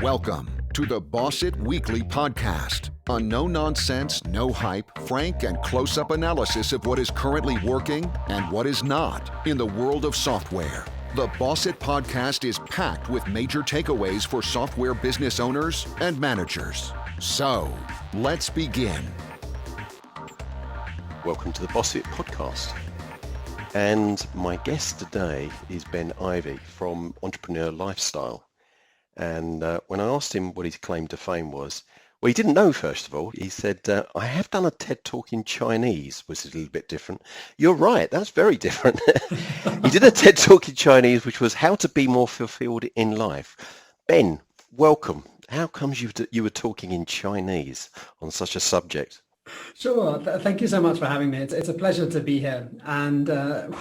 Welcome to the Boss It Weekly podcast, a no-nonsense, no-hype, frank and close-up analysis of what is currently working and what is not in the world of software. The Boss It podcast is packed with major takeaways for software business owners and managers. So, let's begin. Welcome to the Boss It podcast. And my guest today is Ben Ivey from Entepreneur Lifestyle. And when I asked him what his claim to fame was, well, he didn't know, first of all. He said, I have done a TED Talk in Chinese, which is a little bit different. You're right, that's very different. He did a TED Talk in Chinese, which was how to be more fulfilled in life. Ben, welcome. How comes you were talking in Chinese on such a subject? Sure. Thank you so much for having me. It's a pleasure to be here. And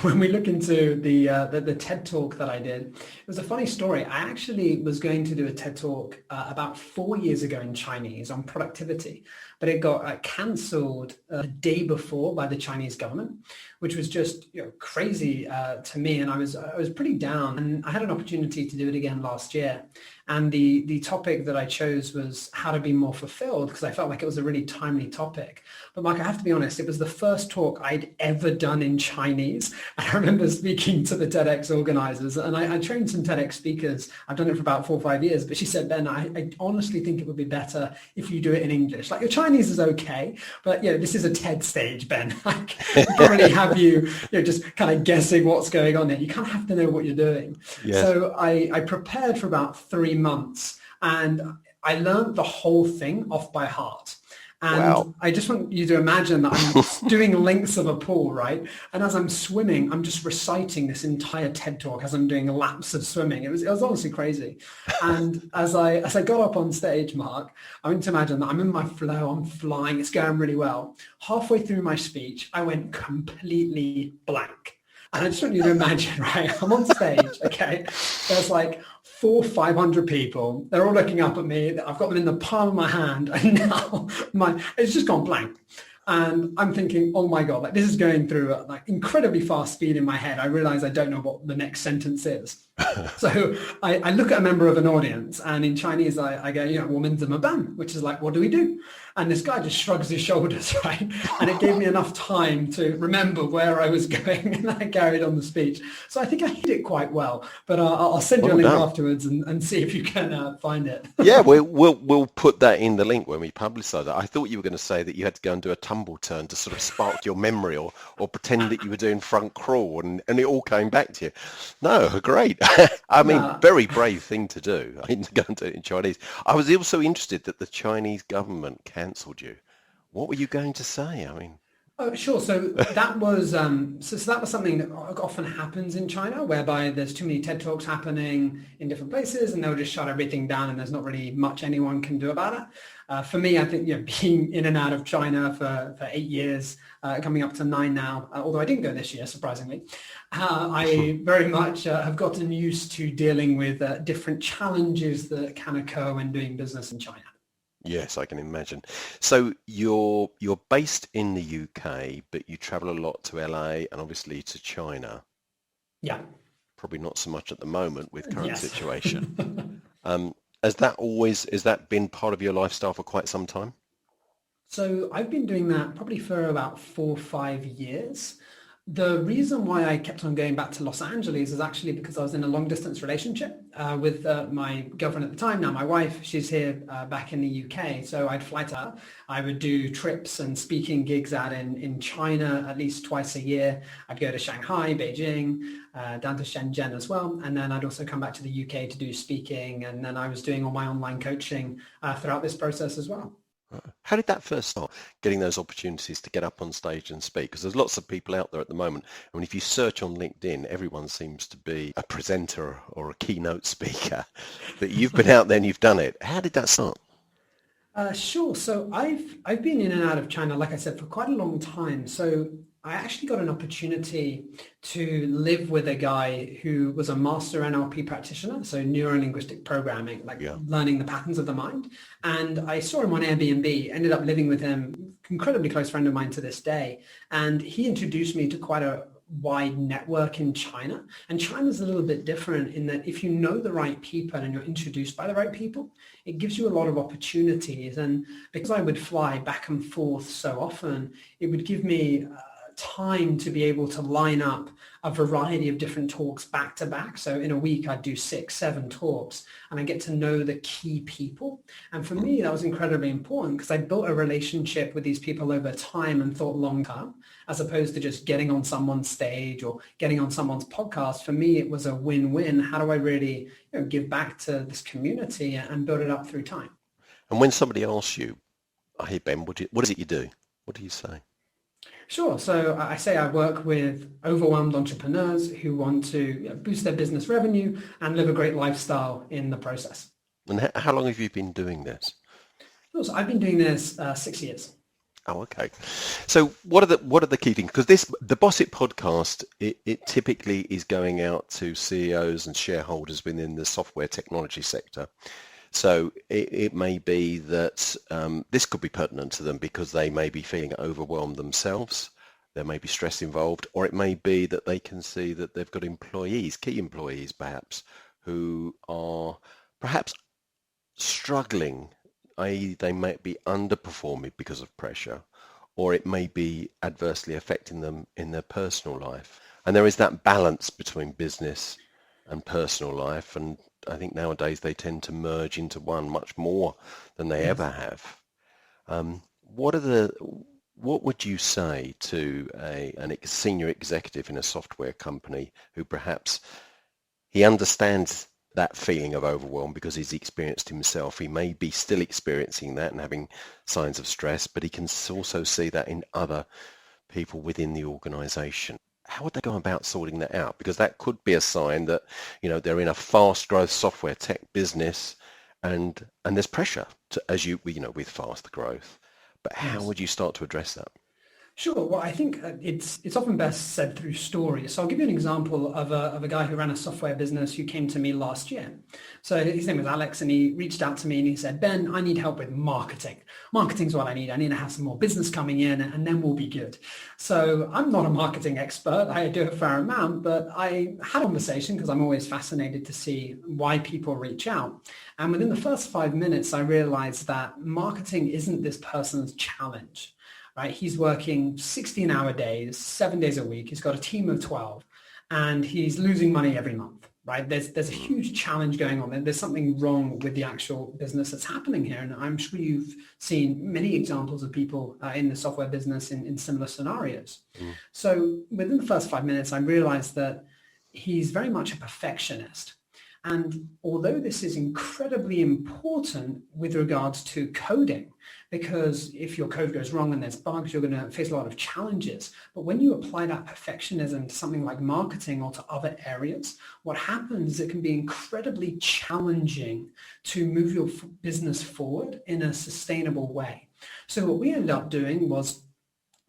when we look into the TED Talk that I did, it was a funny story. I actually was going to do a TED Talk about 4 years ago in Chinese on productivity, but it got cancelled the day before by the Chinese government, which was just crazy to me. And I was pretty down. And I had an opportunity to do it again last year. And the topic that I chose was how to be more fulfilled, because I felt like it was a really timely topic. But Mark, I have to be honest, it was the first talk I'd ever done in Chinese. And I remember speaking to the TEDx organizers, and I trained some TEDx speakers. I've done it for about 4 or 5 years. But she said, Ben, I honestly think it would be better if you do it in English. Like, your Chinese is okay, but this is a TED stage, Ben. I can't really have you just kind of guessing what's going on there. You kind of have to know what you're doing. Yes. So I prepared for about 3 months, and I learned the whole thing off by heart. And wow. I just want you to imagine that I'm doing lengths of a pool, right? And as I'm swimming, I'm just reciting this entire TED Talk as I'm doing laps of swimming. It was honestly crazy. And as I got up on stage, Mark, I want to imagine that I'm in my flow, I'm flying, it's going really well. Halfway through my speech, I went completely blank. And I just want you to imagine, right? I'm on stage, okay? There's like 400-500 people. They're all looking up at me. I've got them in the palm of my hand, and now it's just gone blank. And I'm thinking, oh my God, this is going through at incredibly fast speed in my head. I realize I don't know what the next sentence is. So I look at a member of an audience, and in Chinese, I go, 我们怎么办? Which is like, what do we do? And this guy just shrugs his shoulders, right? And it gave me enough time to remember where I was going, and I carried on the speech. So I think I hit it quite well, but I'll send you a link afterwards and see if you can find it. Yeah, we'll put that in the link when we publicize it. I thought you were going to say that you had to go and do a tumble turn to sort of spark your memory, or pretend that you were doing front crawl, and it all came back to you. No, great. I mean, very brave thing to do. I mean, to go and do it in Chinese. I was also interested that the Chinese government cancelled you. What were you going to say? I mean, oh, sure. So that was that was something that often happens in China, whereby there's too many TED Talks happening in different places, and they'll just shut everything down, and there's not really much anyone can do about it. For me, I think being in and out of China for 8 years, coming up to 9 now, although I didn't go this year, surprisingly, I very much have gotten used to dealing with different challenges that can occur when doing business in China. Yes, I can imagine. So you're based in the UK, but you travel a lot to LA and obviously to China. Yeah. Probably not so much at the moment with current situation. Has that been part of your lifestyle for quite some time? So I've been doing that probably for about 4 or 5 years. The reason why I kept on going back to Los Angeles is actually because I was in a long distance relationship with my girlfriend at the time, now my wife. She's here back in the UK. So I'd fly to her. I would do trips and speaking gigs out in China at least twice a year. I'd go to Shanghai, Beijing, down to Shenzhen as well. And then I'd also come back to the UK to do speaking. And then I was doing all my online coaching throughout this process as well. How did that first start, getting those opportunities to get up on stage and speak? Because there's lots of people out there at the moment. I mean, if you search on LinkedIn, everyone seems to be a presenter or a keynote speaker. But you've been out there and you've done it. How did that start? Sure. So I've been in and out of China, like I said, for quite a long time. So I actually got an opportunity to live with a guy who was a master NLP practitioner, so neuro-linguistic programming, learning the patterns of the mind. And I saw him on Airbnb, ended up living with him, incredibly close friend of mine to this day. And he introduced me to quite a wide network in China. And China's a little bit different in that if you know the right people and you're introduced by the right people, it gives you a lot of opportunities. And because I would fly back and forth so often, it would give me time to be able to line up a variety of different talks back to back. So in a week, I'd do 6, 7 talks and I get to know the key people. And for me, that was incredibly important because I built a relationship with these people over time and thought long term, as opposed to just getting on someone's stage or getting on someone's podcast. For me, it was a win-win. How do I really give back to this community and build it up through time? And when somebody asks you, hey, Ben, what is it you do? What do you say? Sure. So I say I work with overwhelmed entrepreneurs who want to boost their business revenue and live a great lifestyle in the process. And how long have you been doing this? So I've been doing this 6 years. Oh, okay. So what are the key things? Because the Boss It podcast, it typically is going out to CEOs and shareholders within the software technology sector. So it may be that this could be pertinent to them because they may be feeling overwhelmed themselves. There may be stress involved, or it may be that they can see that they've got employees, key employees perhaps, who are perhaps struggling, i.e. they might be underperforming because of pressure, or it may be adversely affecting them in their personal life. And there is that balance between business and personal life, and I think nowadays they tend to merge into one much more than they ever have. What would you say to a senior executive in a software company who perhaps he understands that feeling of overwhelm because he's experienced himself? He may be still experiencing that and having signs of stress, but he can also see that in other people within the organization. How would they go about sorting that out? Because that could be a sign that, they're in a fast growth software tech business and there's pressure with fast growth. But how would you start to address that? Sure. Well, I think it's often best said through stories. So I'll give you an example of a guy who ran a software business who came to me last year. So his name was Alex, and he reached out to me and he said, Ben, I need help with marketing. Marketing's what I need. I need to have some more business coming in and then we'll be good. So I'm not a marketing expert. I do a fair amount, but I had a conversation because I'm always fascinated to see why people reach out. And within the first 5 minutes, I realized that marketing isn't this person's challenge. Right? He's working 16-hour days, 7 days a week. He's got a team of 12 and he's losing money every month, right? There's a huge challenge going on. There's something wrong with the actual business that's happening here. And I'm sure you've seen many examples of people in the software business in similar scenarios. So within the first 5 minutes, I realized that he's very much a perfectionist. And although this is incredibly important with regards to coding, because if your code goes wrong and there's bugs, you're going to face a lot of challenges. But when you apply that perfectionism to something like marketing or to other areas, what happens is it can be incredibly challenging to move your business forward in a sustainable way. So what we ended up doing was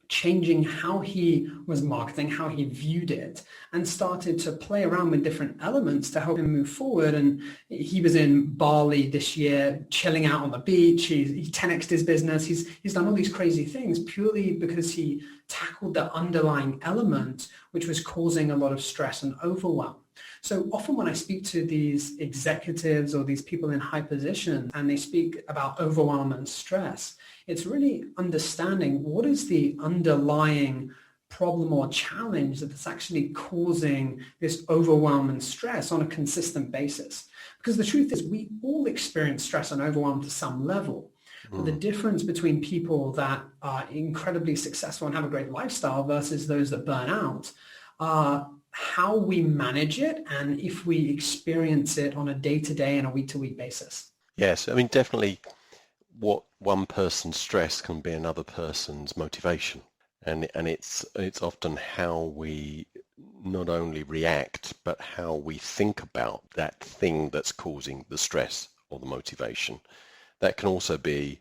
changing how he was marketing, how he viewed it, and started to play around with different elements to help him move forward. And he was in Bali this year, chilling out on the beach. He 10x'd his business. He's done all these crazy things purely because he tackled the underlying element, which was causing a lot of stress and overwhelm. So often when I speak to these executives or these people in high positions and they speak about overwhelm and stress, it's really understanding what is the underlying problem or challenge that's actually causing this overwhelm and stress on a consistent basis. Because the truth is we all experience stress and overwhelm to some level. But the difference between people that are incredibly successful and have a great lifestyle versus those that burn out are how we manage it and if we experience it on a day-to-day and a week-to-week basis. Yes, I mean, definitely what one person's stress can be another person's motivation. And it's often how we not only react, but how we think about that thing that's causing the stress or the motivation. That can also be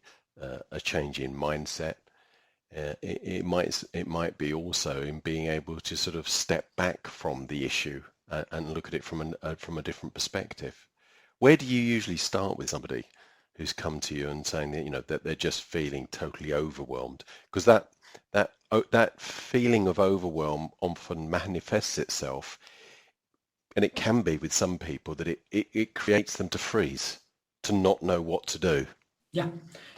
a change in mindset. It might be also in being able to sort of step back from the issue and look at it from a different perspective. Where do you usually start with somebody who's come to you and saying that that they're just feeling totally overwhelmed? Because that that feeling of overwhelm often manifests itself, and it can be with some people that it creates them to freeze, to not know what to do Yeah.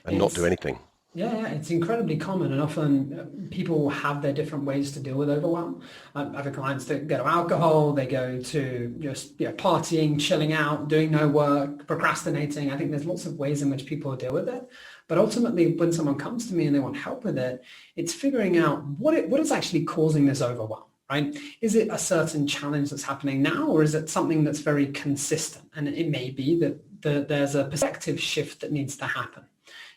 and not do anything. Yeah, it's incredibly common, and often people have their different ways to deal with overwhelm. I have clients that go to alcohol, they go to just partying, chilling out, doing no work, procrastinating. I think there's lots of ways in which people deal with it. But ultimately, when someone comes to me and they want help with it, it's figuring out what is actually causing this overwhelm. Right? Is it a certain challenge that's happening now, or is it something that's very consistent? And it may be that there's a perspective shift that needs to happen.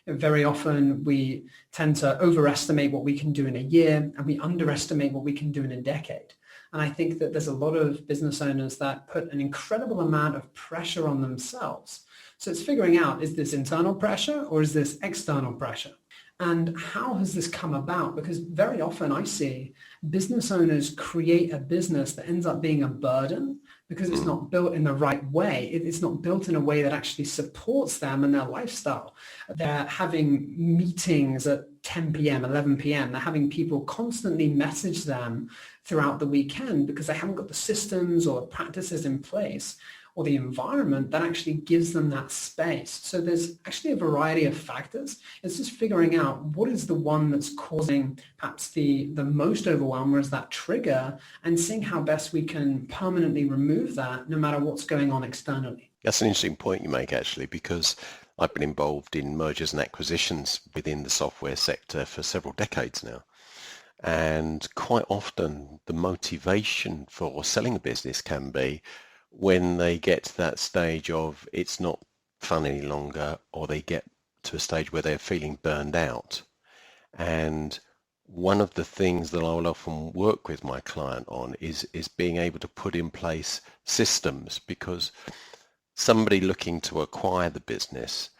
Very often we tend to overestimate what we can do in a year, and we underestimate what we can do in a decade. And I think that there's a lot of business owners that put an incredible amount of pressure on themselves. So it's figuring out, is this internal pressure or is this external pressure? And how has this come about? Because very often I see business owners create a business that ends up being a burden because it's not built in the right way. It's not built in a way that actually supports them and their lifestyle. They're having meetings at 10 p.m., 11 p.m. They're having people constantly message them throughout the weekend because they haven't got the systems or practices in place or the environment that actually gives them that space. So there's actually a variety of factors. It's just figuring out what is the one that's causing perhaps the most overwhelm, or is that trigger, and seeing how best we can permanently remove that no matter what's going on externally. That's an interesting point you make, actually, because I've been involved in mergers and acquisitions within the software sector for several decades now. And quite often the motivation for selling a business can be when they get to that stage of it's not fun any longer, or they get to a stage where they're feeling burned out. And one of the things that I will often work with my client on is being able to put in place systems, because somebody looking to acquire the business,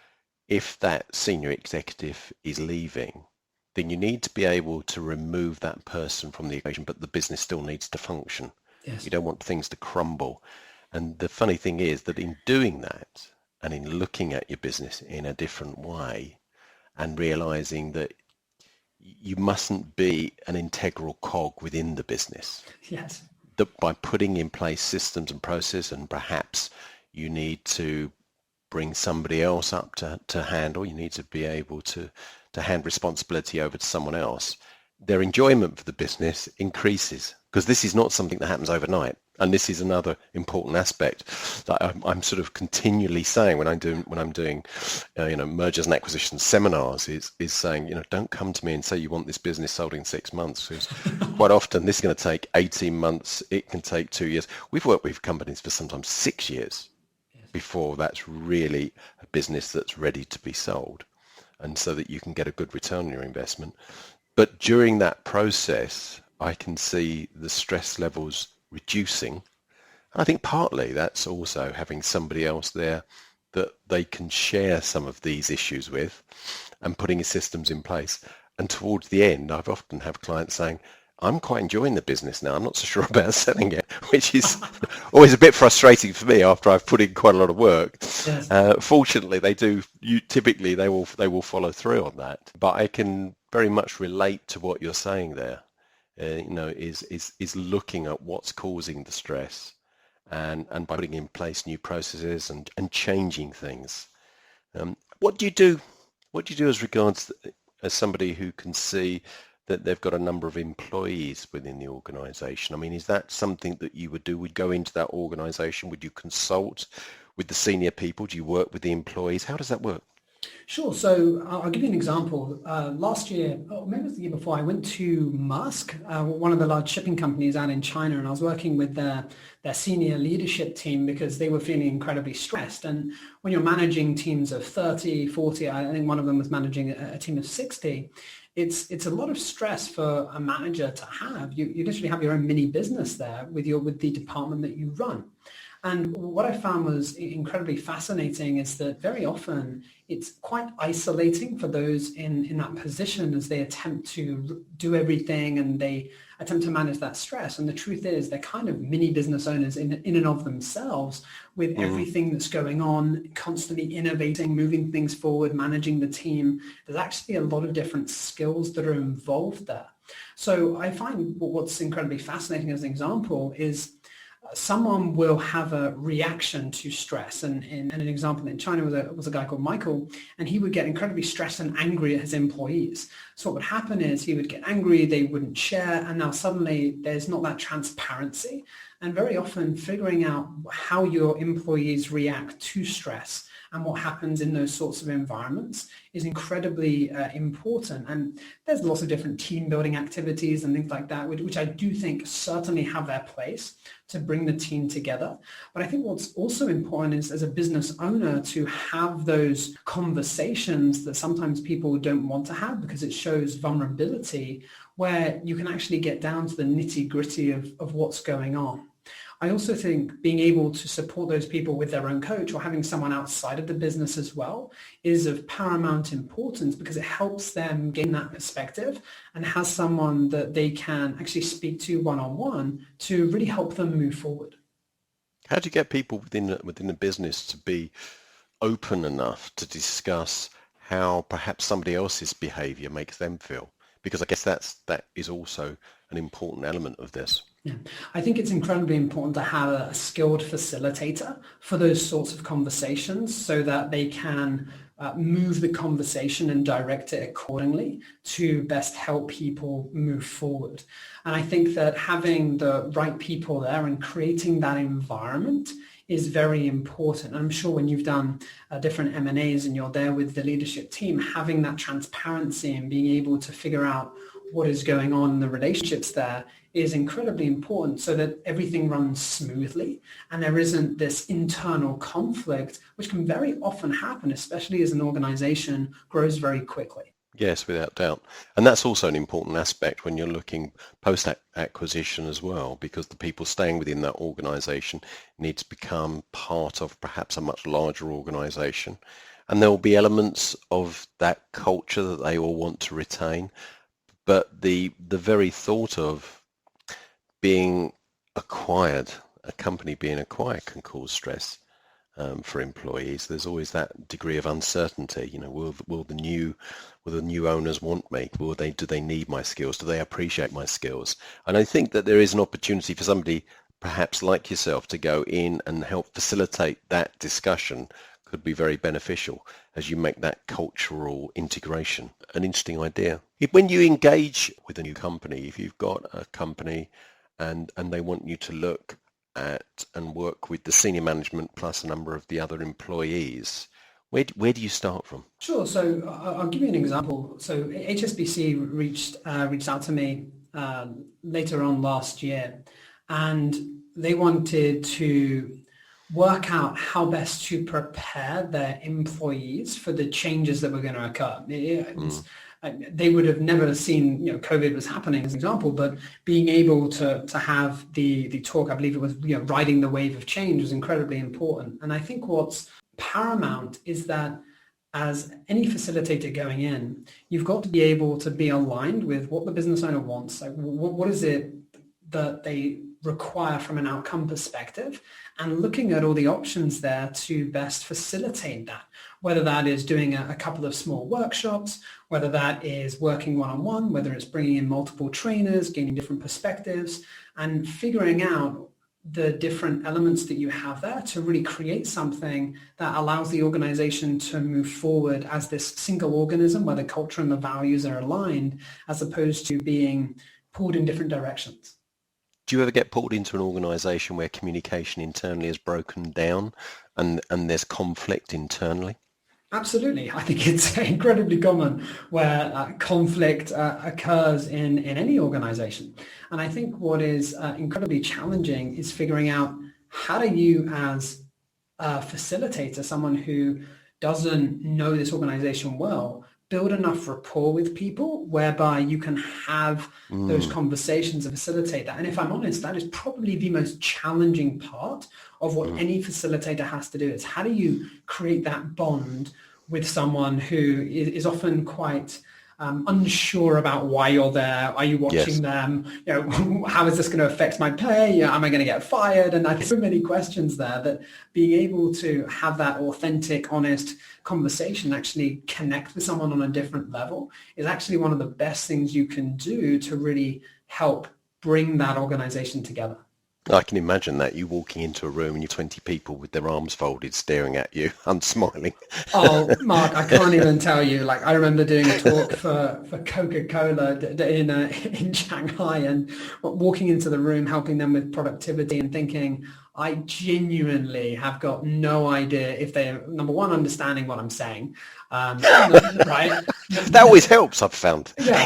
if that senior executive is leaving, then you need to be able to remove that person from the equation, but the business still needs to function. Yes. You don't want things to crumble. And the funny thing is that in doing that, and in looking at your business in a different way, and realizing that you mustn't be an integral cog within the business. Yes. That by putting in place systems and process, and perhaps you need to bring somebody else up to handle, you need to be able to hand responsibility over to someone else, their enjoyment for the business increases, because this is not something that happens overnight. And this is another important aspect that I'm sort of continually saying when I'm doing mergers and acquisitions seminars is saying, don't come to me and say you want this business sold in 6 months, because quite often this is going to take 18 months. It can take 2 years. We've worked with companies for sometimes 6 years before that's really a business that's ready to be sold, and so that you can get a good return on your investment. But during that process, I can see the stress levels reducing. And I think partly that's also having somebody else there that they can share some of these issues with, and putting systems in place. And towards the end, I've often have clients saying, I'm quite enjoying the business now. I'm not so sure about selling it, which is always a bit frustrating for me after I've put in quite a lot of work. Yes. Fortunately, typically they will follow through on that. But I can very much relate to what you're saying there. Is looking at what's causing the stress, and by putting in place new processes and changing things. What do you do? What do you do as regards as somebody who can see that they've got a number of employees within the organisation? I mean, is that something that you would do? Would go into that organisation? Would you consult with the senior people? Do you work with the employees? How does that work? Sure. So I'll give you an example. Last year, or maybe it was the year before, I went to Maersk, one of the large shipping companies out in China, and I was working with their senior leadership team because they were feeling incredibly stressed. And when you're managing teams of 30, 40, I think one of them was managing a team of 60, it's a lot of stress for a manager to have. You literally have your own mini business there with the department that you run. And what I found was incredibly fascinating is that very often it's quite isolating for those in that position as they attempt to do everything and they attempt to manage that stress. And the truth is they're kind of mini business owners in and of themselves with everything that's going on, constantly innovating, moving things forward, managing the team. There's actually a lot of different skills that are involved there. So I find what's incredibly fascinating as an example is someone will have a reaction to stress. And an example in China was a guy called Michael, and he would get incredibly stressed and angry at his employees. So what would happen is he would get angry, they wouldn't share, and now suddenly there's not that transparency. And very often figuring out how your employees react to stress and what happens in those sorts of environments is incredibly important. And there's lots of different team building activities and things like that, which I do think certainly have their place to bring the team together. But I think what's also important is as a business owner to have those conversations that sometimes people don't want to have because it shows vulnerability, where you can actually get down to the nitty gritty of what's going on. I also think being able to support those people with their own coach or having someone outside of the business as well is of paramount importance because it helps them gain that perspective and has someone that they can actually speak to one-on-one to really help them move forward. How do you get people within the business to be open enough to discuss how perhaps somebody else's behavior makes them feel? Because I guess that is also an important element of this. Yeah. I think it's incredibly important to have a skilled facilitator for those sorts of conversations so that they can move the conversation and direct it accordingly to best help people move forward. And I think that having the right people there and creating that environment is very important. I'm sure when you've done different M&As and you're there with the leadership team, having that transparency and being able to figure out what is going on in the relationships there is incredibly important so that everything runs smoothly and there isn't this internal conflict, which can very often happen, especially as an organization grows very quickly. Yes, without doubt. And that's also an important aspect when you're looking post-acquisition as well, because the people staying within that organization need to become part of perhaps a much larger organization. And there will be elements of that culture that they all want to retain. But the very thought of being acquired, a company being acquired, can cause stress for employees. There's always that degree of uncertainty. You know, will the new owners want me? Do they need my skills? Do they appreciate my skills? And I think that there is an opportunity for somebody, perhaps like yourself, to go in and help facilitate that discussion. Could be very beneficial as you make that cultural integration. An interesting idea. When you engage with a new company, if you've got a company and they want you to look at and work with the senior management plus a number of the other employees, where do you start from? Sure. So I'll give you an example. So HSBC reached out to me later on last year, and they wanted to work out how best to prepare their employees for the changes that were going to occur. They would have never seen, COVID was happening as an example, but being able to have the talk, I believe it was, riding the wave of change, was incredibly important. And I think what's paramount is that as any facilitator going in, you've got to be able to be aligned with what the business owner wants. Like, what is it that they require from an outcome perspective, and looking at all the options there to best facilitate that, whether that is doing a couple of small workshops, whether that is working one-on-one, whether it's bringing in multiple trainers, gaining different perspectives, and figuring out the different elements that you have there to really create something that allows the organization to move forward as this single organism where the culture and the values are aligned, as opposed to being pulled in different directions. Do you ever get pulled into an organization where communication internally is broken down and there's conflict internally? Absolutely. I think it's incredibly common where conflict occurs in any organization. And I think what is incredibly challenging is figuring out how do you, as a facilitator, someone who doesn't know this organization well, build enough rapport with people whereby you can have those conversations and facilitate that. And if I'm honest, that is probably the most challenging part of what any facilitator has to do, is how do you create that bond with someone who is often quite unsure about why you're there. Are you watching them? How is this going to affect my pay? Am I going to get fired? And there's so many questions there that being able to have that authentic, honest conversation, actually connect with someone on a different level, is actually one of the best things you can do to really help bring that organization together. I can imagine that, you walking into a room and you're 20 people with their arms folded staring at you, unsmiling. Oh, Mark, I can't even tell you. Like, I remember doing a talk for Coca-Cola in Shanghai, and walking into the room, helping them with productivity, and thinking, I genuinely have got no idea if they're, number one, understanding what I'm saying, right? That always helps, I've found. Yeah,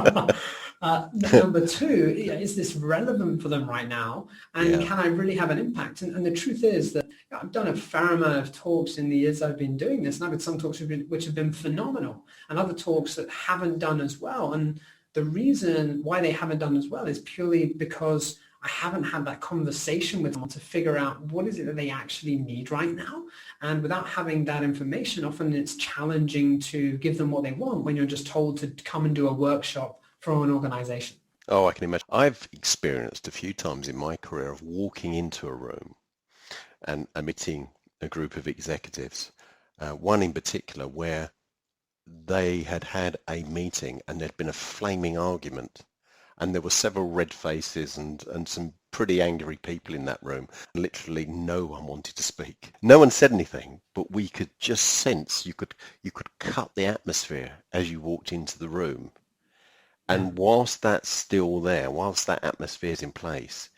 right? Number two, is this relevant for them right now? And can I really have an impact? And the truth is that I've done a fair amount of talks in the years I've been doing this, and I've had some talks which have been phenomenal, and other talks that haven't done as well. And the reason why they haven't done as well is purely because I haven't had that conversation with them to figure out what is it that they actually need right now. And without having that information, often it's challenging to give them what they want when you're just told to come and do a workshop for an organization. Oh, I can imagine. I've experienced a few times in my career of walking into a room and meeting a group of executives, one in particular where they had had a meeting and there'd been a flaming argument, and there were several red faces and some pretty angry people in that room. Literally no one wanted to speak. No one said anything, but we could just sense, you could cut the atmosphere as you walked into the room. And whilst that's still there, whilst that atmosphere is in place,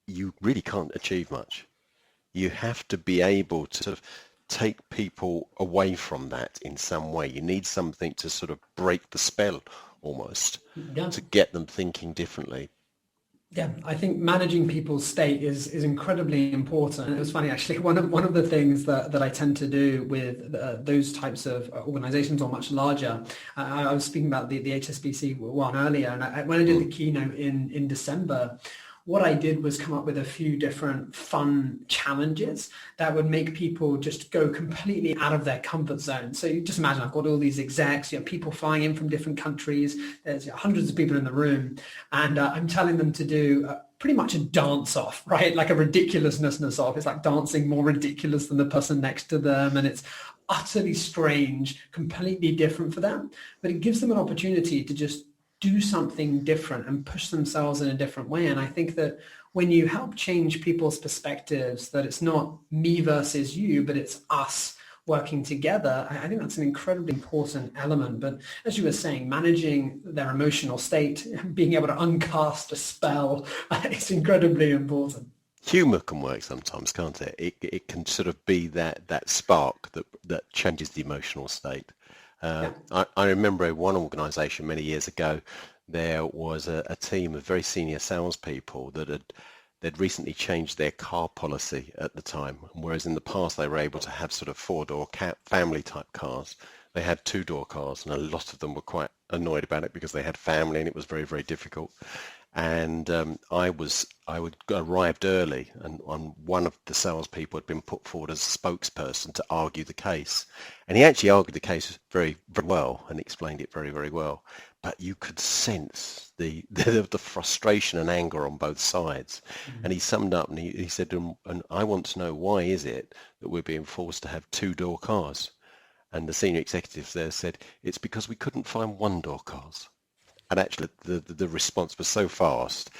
you really can't achieve much. You have to be able to sort of take people away from that in some way. You need something to sort of break the spell almost, to get them thinking differently. Yeah, I think managing people's state is incredibly important. And it was funny, actually, one of the things that I tend to do with those types of organizations, or much larger, I was speaking about the HSBC one earlier, and when I did the keynote in December, what I did was come up with a few different fun challenges that would make people just go completely out of their comfort zone. So you just imagine, I've got all these execs, people flying in from different countries. There's hundreds of people in the room, and I'm telling them to do pretty much a dance off, right? Like a ridiculousness off. It's like dancing more ridiculous than the person next to them, and it's utterly strange, completely different for them. But it gives them an opportunity to just do something different and push themselves in a different way. And I think that when you help change people's perspectives, that it's not me versus you, but it's us working together, I think that's an incredibly important element. But as you were saying, managing their emotional state, being able to uncast a spell, it's incredibly important. Humour can work sometimes, can't it? It can sort of be that spark that changes the emotional state. I remember one organisation many years ago, there was a team of very senior salespeople they'd recently changed their car policy at the time, whereas in the past they were able to have sort of 4-door family type cars. They had 2-door cars, and a lot of them were quite annoyed about it because they had family and it was very, very difficult. And I arrived early, and one of the salespeople had been put forward as a spokesperson to argue the case. And he actually argued the case very, very well and explained it very, very well. But you could sense the frustration and anger on both sides. Mm-hmm. And he summed up and he said, and I want to know, why is it that we're being forced to have 2-door cars? And the senior executives there said, it's because we couldn't find 1-door cars. And actually, the response was so fast,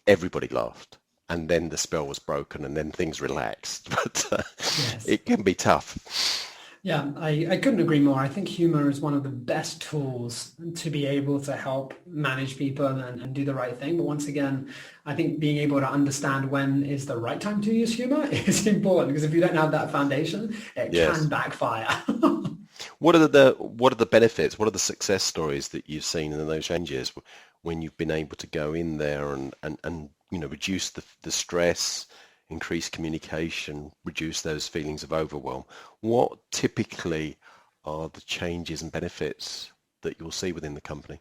everybody laughed. And then the spell was broken, and then things relaxed. But yes, it can be tough. Yeah, I couldn't agree more. I think humor is one of the best tools to be able to help manage people and do the right thing. But once again, I think being able to understand when is the right time to use humor is important, because if you don't have that foundation, it can backfire. What are the benefits? What are the success stories that you've seen in those changes when you've been able to go in there and reduce the stress, increase communication, reduce those feelings of overwhelm? What typically are the changes and benefits that you'll see within the company?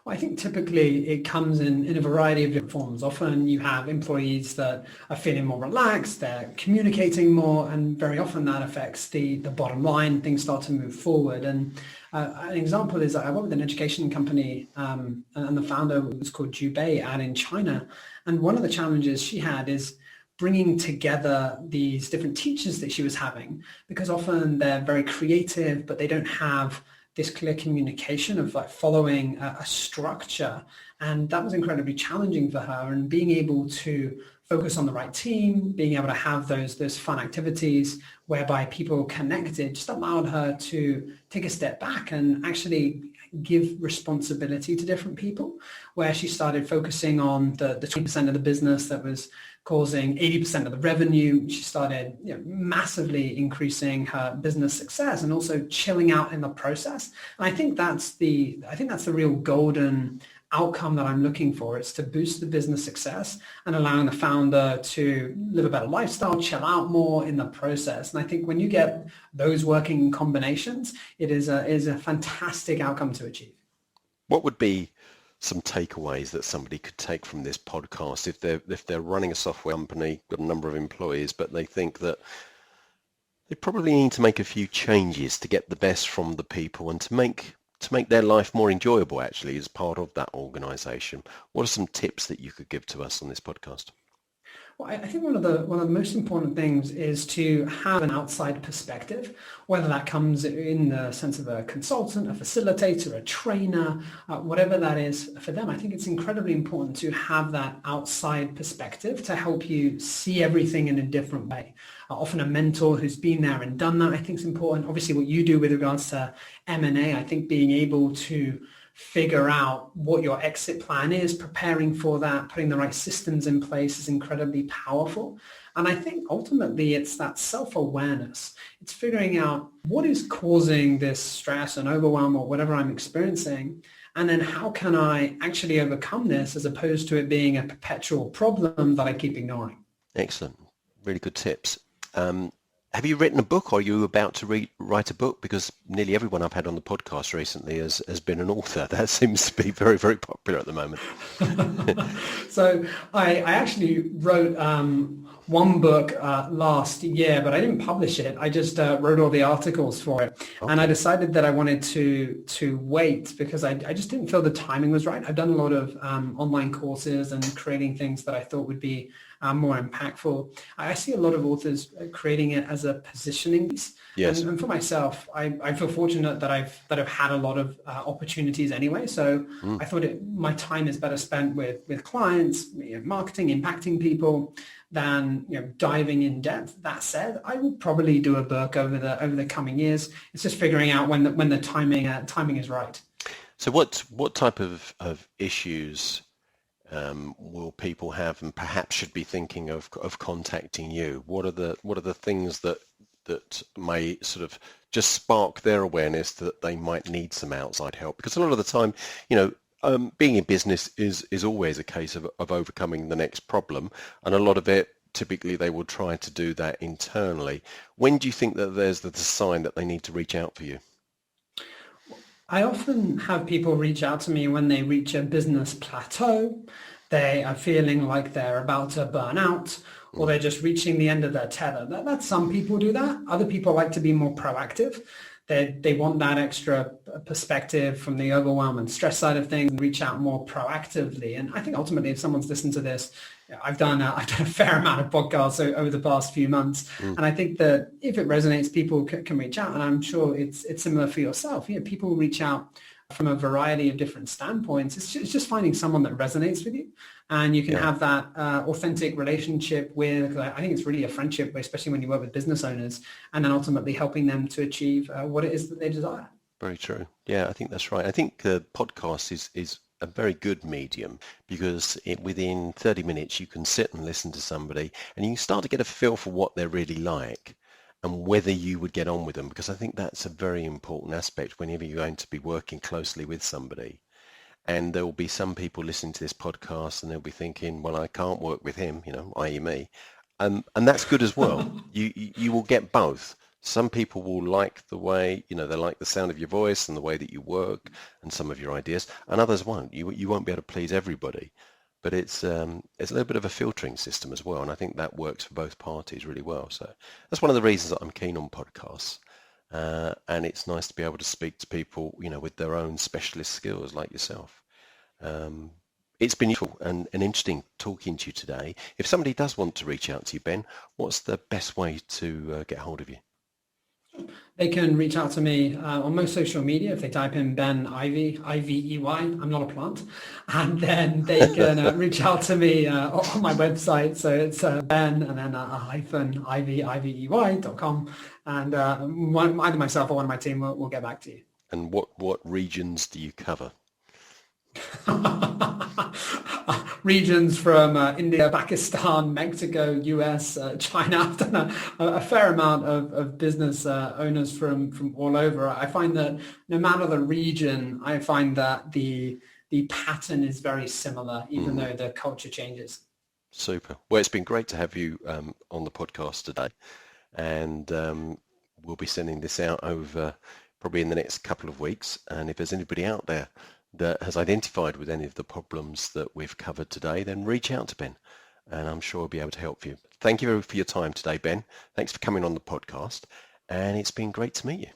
Well, I think typically it comes in a variety of different forms. Often you have employees that are feeling more relaxed, they're communicating more, and very often that affects the bottom line. Things start to move forward. And an example is I work with an education company, and the founder was called Jubei out in China. And one of the challenges she had is bringing together these different teachers that she was having, because often they're very creative, but they don't have this clear communication of like following a structure. And that was incredibly challenging for her. And being able to focus on the right team, being able to have those fun activities whereby people connected just allowed her to take a step back and actually give responsibility to different people, where she started focusing on the 20% of the business that was causing 80% of the revenue. She started massively increasing her business success and also chilling out in the process. And I think that's the real golden outcome that I'm looking for. It's to boost the business success and allowing the founder to live a better lifestyle, chill out more in the process. And I think when you get those working in combinations, it is a fantastic outcome to achieve. What would be some takeaways that somebody could take from this podcast if they're running a software company, got a number of employees, but they think that they probably need to make a few changes to get the best from the people and to make their life more enjoyable actually as part of that organization? What are some tips that you could give to us on this podcast? Well, I think one of the most important things is to have an outside perspective, whether that comes in the sense of a consultant, a facilitator, a trainer, whatever that is for them. I think it's incredibly important to have that outside perspective to help you see everything in a different way. Often a mentor who's been there and done that, I think is important. Obviously, what you do with regards to M&A, I think being able to figure out what your exit plan is, preparing for that, putting the right systems in place is incredibly powerful. And I think ultimately it's that self-awareness. It's figuring out what is causing this stress and overwhelm or whatever I'm experiencing, and then how can I actually overcome this as opposed to it being a perpetual problem that I keep ignoring. Excellent. Really good tips. Have you written a book, or are you about to write a book? Because nearly everyone I've had on the podcast recently has been an author. That seems to be very, very popular at the moment. So I actually wrote one book last year, but I didn't publish it. I just wrote all the articles for it. Okay. And I decided that I wanted to wait because I just didn't feel the timing was right. I've done a lot of online courses and creating things that I thought would be more impactful. I see a lot of authors creating it as a positioning piece. Yes. And for myself, I feel fortunate that I've had a lot of opportunities anyway. So I thought my time is better spent with clients, marketing, impacting people, than diving in depth. That said, I will probably do a book over the coming years. It's just figuring out when the timing is right. So what type of issues will people have and perhaps should be thinking of contacting you? What are the things that may sort of just spark their awareness that they might need some outside help? Because a lot of the time, being in business is always a case of overcoming the next problem, and a lot of it typically they will try to do that internally. When do you think that there's the sign that they need to reach out for you? I often have people reach out to me when they reach a business plateau, they are feeling like they're about to burn out, or they're just reaching the end of their tether. That's some people do that. Other people like to be more proactive. They want that extra perspective from the overwhelm and stress side of things and reach out more proactively. And I think ultimately, if someone's listened to this, I've done a fair amount of podcasts over the past few months. And I think that if it resonates, people can reach out. And I'm sure it's similar for yourself. People reach out from a variety of different standpoints. It's just finding someone that resonates with you. And you can have that authentic relationship with, I think it's really a friendship, especially when you work with business owners, and then ultimately helping them to achieve what it is that they desire. Very true. Yeah, I think that's right. I think the podcast is a very good medium because within 30 minutes you can sit and listen to somebody and you can start to get a feel for what they're really like and whether you would get on with them, because I think that's a very important aspect whenever you're going to be working closely with somebody. And there will be some people listening to this podcast and they'll be thinking, well, I can't work with him, i.e. me. And that's good as well. You will get both. Some people will like the way, they like the sound of your voice and the way that you work and some of your ideas, and others won't. You won't be able to please everybody, but it's a little bit of a filtering system as well, and I think that works for both parties really well. So that's one of the reasons that I'm keen on podcasts, and it's nice to be able to speak to people, with their own specialist skills like yourself. It's been useful and interesting talking to you today. If somebody does want to reach out to you, Ben, what's the best way to get hold of you? They can reach out to me on most social media if they type in Ben Ivey, I-V-E-Y. I'm not a plant. And then they can reach out to me on my website. So it's Ben and then a hyphen Ivey, I-V-E-Y.com. And either myself or one of my team will get back to you. And what regions do you cover? Regions from India, Pakistan, Mexico, US, China. I've done a fair amount of business owners from all over. I find that no matter the region, I find that the pattern is very similar, even though the culture changes. Super. Well, it's been great to have you on the podcast today, and we'll be sending this out over probably in the next couple of weeks. And if there's anybody out there that has identified with any of the problems that we've covered today, then reach out to Ben, and I'm sure he'll be able to help you. Thank you for your time today, Ben. Thanks for coming on the podcast, and it's been great to meet you.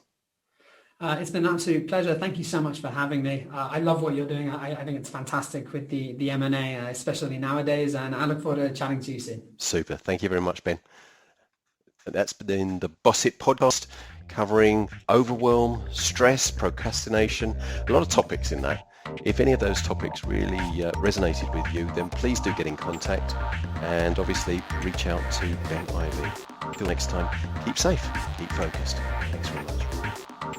It's been an absolute pleasure. Thank you so much for having me. I love what you're doing. I think it's fantastic with the M&A, especially nowadays, and I look forward to chatting to you soon. Super. Thank you very much, Ben. That's been the Boss It podcast, covering overwhelm, stress, procrastination, a lot of topics in that. If any of those topics really resonated with you, then please do get in contact and obviously reach out to Ben Ivey. Until next time, keep safe, keep focused. Thanks very much.